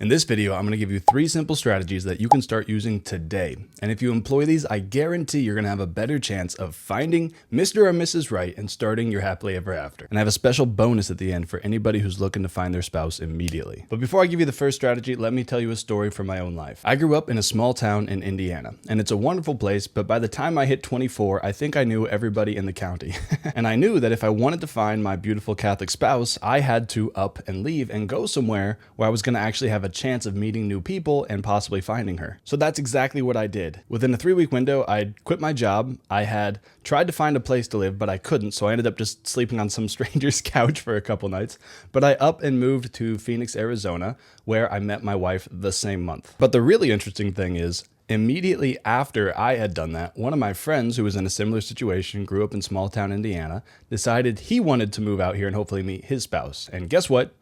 In this video, I'm going to give you 3 simple strategies that you can start using today. And if you employ these, I guarantee you're going to have a better chance of finding Mr. or Mrs. Right and starting your happily ever after. And I have a special bonus at the end for anybody who's looking to find their spouse immediately. But before I give you the first strategy, let me tell you a story from my own life. I grew up in a small town in Indiana, and it's a wonderful place, but by the time I hit 24, I think I knew everybody in the county. And I knew that if I wanted to find my beautiful Catholic spouse, I had to up and leave and go somewhere where I was going to actually have a chance of meeting new people and possibly finding her. So that's exactly what I did. Within a 3-week window, I'd quit my job. I had tried to find a place to live, but I couldn't. So I ended up just sleeping on some stranger's couch for a couple nights. But I up and moved to Phoenix, Arizona, where I met my wife the same month. But the really interesting thing is, immediately after I had done that, one of my friends who was in a similar situation, grew up in small town Indiana, decided he wanted to move out here and hopefully meet his spouse. And guess what?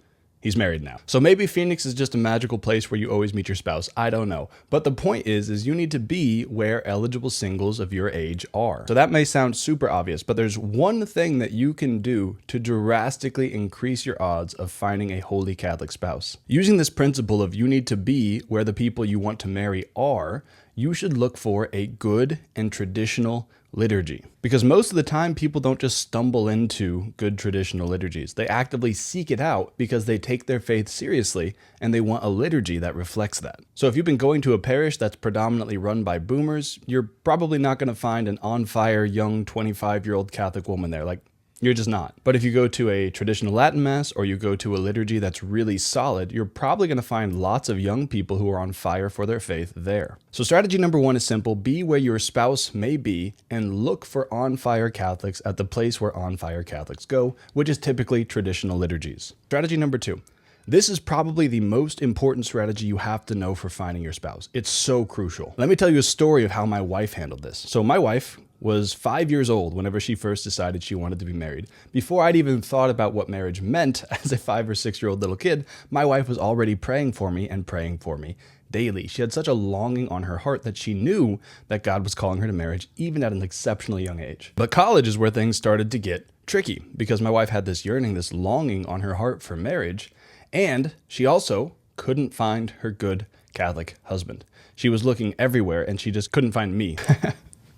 He's married now. So maybe Phoenix is just a magical place where you always meet your spouse. I don't know. But the point is you need to be where eligible singles of your age are. So that may sound super obvious, but there's one thing that you can do to drastically increase your odds of finding a holy Catholic spouse. Using this principle of you need to be where the people you want to marry are, you should look for a good and traditional liturgy. Because most of the time, people don't just stumble into good traditional liturgies. They actively seek it out because they take their faith seriously and they want a liturgy that reflects that. So if you've been going to a parish that's predominantly run by boomers, you're probably not going to find an on-fire young 25-year-old Catholic woman there. You're just not. But if you go to a traditional Latin Mass or you go to a liturgy that's really solid, you're probably going to find lots of young people who are on fire for their faith there. So strategy number 1 is simple. Be where your spouse may be and look for on-fire Catholics at the place where on-fire Catholics go, which is typically traditional liturgies. Strategy number 2. This is probably the most important strategy you have to know for finding your spouse. It's so crucial. Let me tell you a story of how my wife handled this. So my wife was 5 years old whenever she first decided she wanted to be married. Before I'd even thought about what marriage meant as a 5 or 6-year-old little kid, my wife was already praying for me daily. She had such a longing on her heart that she knew that God was calling her to marriage, even at an exceptionally young age. But college is where things started to get tricky because my wife had this yearning, this longing on her heart for marriage, and she also couldn't find her good Catholic husband. She was looking everywhere and she just couldn't find me.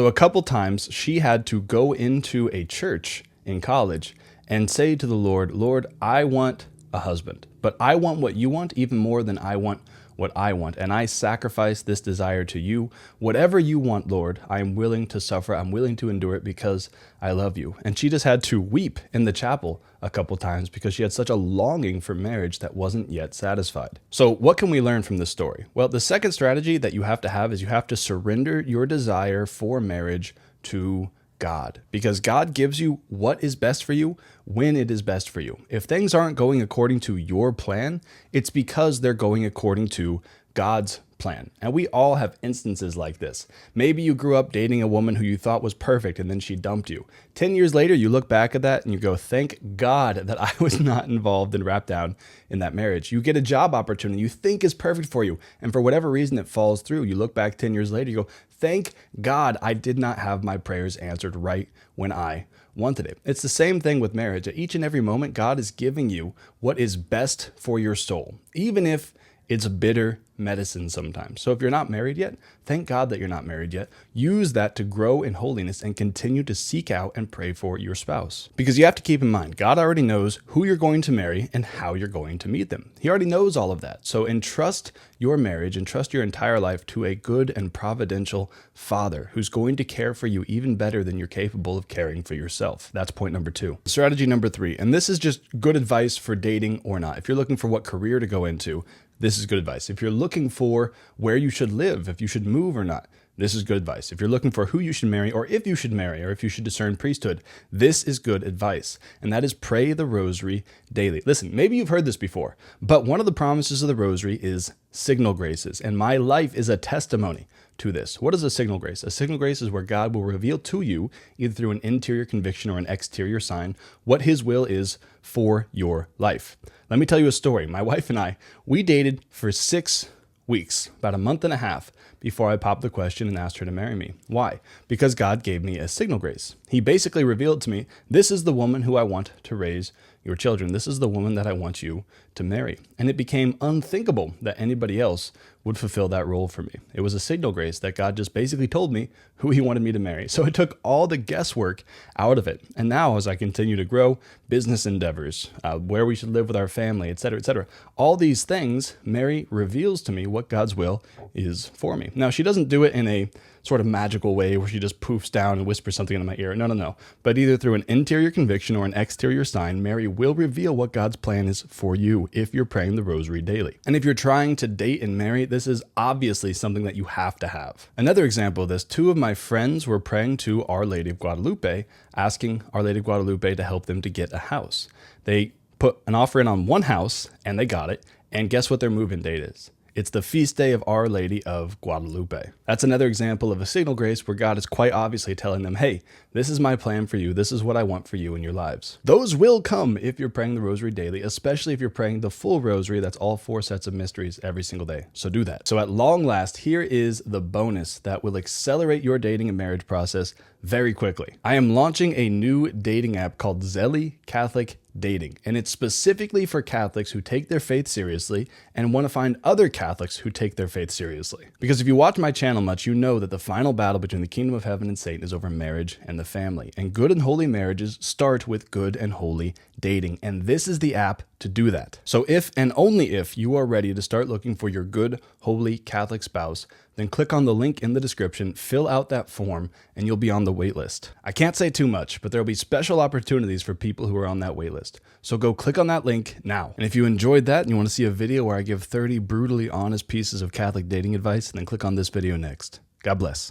So a couple times she had to go into a church in college and say to the Lord, Lord, I want a husband, but I want what you want even more than I want what I want. And I sacrifice this desire to you. Whatever you want, Lord, I am willing to suffer. I'm willing to endure it because I love you. And she just had to weep in the chapel a couple times because she had such a longing for marriage that wasn't yet satisfied. So what can we learn from this story? Well, the second strategy that you have to have is you have to surrender your desire for marriage to God, because God gives you what is best for you when it is best for you. If things aren't going according to your plan, it's because they're going according to God's plan. And we all have instances like this. Maybe you grew up dating a woman who you thought was perfect and then she dumped you. 10 years later, you look back at that and you go, thank God that I was not involved and wrapped down in that marriage. You get a job opportunity you think is perfect for you, and for whatever reason it falls through. You look back 10 years later, you go, thank God I did not have my prayers answered right when I wanted it. It's the same thing with marriage. At each and every moment, God is giving you what is best for your soul, even if it's bitter medicine sometimes. So if you're not married yet, thank God that you're not married yet. Use that to grow in holiness and continue to seek out and pray for your spouse. Because you have to keep in mind, God already knows who you're going to marry and how you're going to meet them. He already knows all of that. So entrust your marriage, entrust your entire life to a good and providential Father who's going to care for you even better than you're capable of caring for yourself. That's point number 2. Strategy number 3, and this is just good advice for dating or not. If you're looking for what career to go into, this is good advice. If you're looking for where you should live, if you should move or not, this is good advice. If you're looking for who you should marry, or if you should marry, or if you should discern priesthood, this is good advice. And that is pray the rosary daily. Listen, maybe you've heard this before, but one of the promises of the rosary is signal graces. And my life is a testimony to this. What is a signal grace? A signal grace is where God will reveal to you, either through an interior conviction or an exterior sign, what his will is for your life. Let me tell you a story. My wife and I, we dated for 6 weeks, about a month and a half, before I popped the question and asked her to marry me. Why? Because God gave me a signal grace. He basically revealed to me, this is the woman who I want to raise your children. This is the woman that I want you to marry. And it became unthinkable that anybody else would fulfill that role for me. It was a signal grace that God just basically told me who he wanted me to marry. So it took all the guesswork out of it. And now as I continue to grow, business endeavors, where we should live with our family, etc., all these things, Mary reveals to me what God's will is for me. Now, she doesn't do it in a sort of magical way where she just poofs down and whispers something into my ear. No. But either through an interior conviction or an exterior sign, Mary will reveal what God's plan is for you if you're praying the rosary daily. And if you're trying to date and marry, this is obviously something that you have to have. Another example of this, 2 of my friends were praying to Our Lady of Guadalupe, asking Our Lady of Guadalupe to help them to get a house. They put an offer in on one house and they got it. And guess what their move-in date is? It's the feast day of Our Lady of Guadalupe. That's another example of a signal grace where God is quite obviously telling them, hey, this is my plan for you. This is what I want for you in your lives. Those will come if you're praying the rosary daily, especially if you're praying the full rosary. That's all 4 sets of mysteries every single day. So do that. So at long last, here is the bonus that will accelerate your dating and marriage process very quickly. I am launching a new dating app called Zelly Catholic Dating, and it's specifically for Catholics who take their faith seriously and want to find other Catholics who take their faith seriously. Because if you watch my channel much, you know that the final battle between the kingdom of heaven and Satan is over marriage and the family. And good and holy marriages start with good and holy dating, and this is the app to do that. So if and only if you are ready to start looking for your good, holy Catholic spouse, then click on the link in the description, fill out that form, and you'll be on the wait list. I can't say too much, but there'll be special opportunities for people who are on that wait list. So go click on that link now. And if you enjoyed that and you want to see a video where I give 30 brutally honest pieces of Catholic dating advice, then click on this video next. God bless.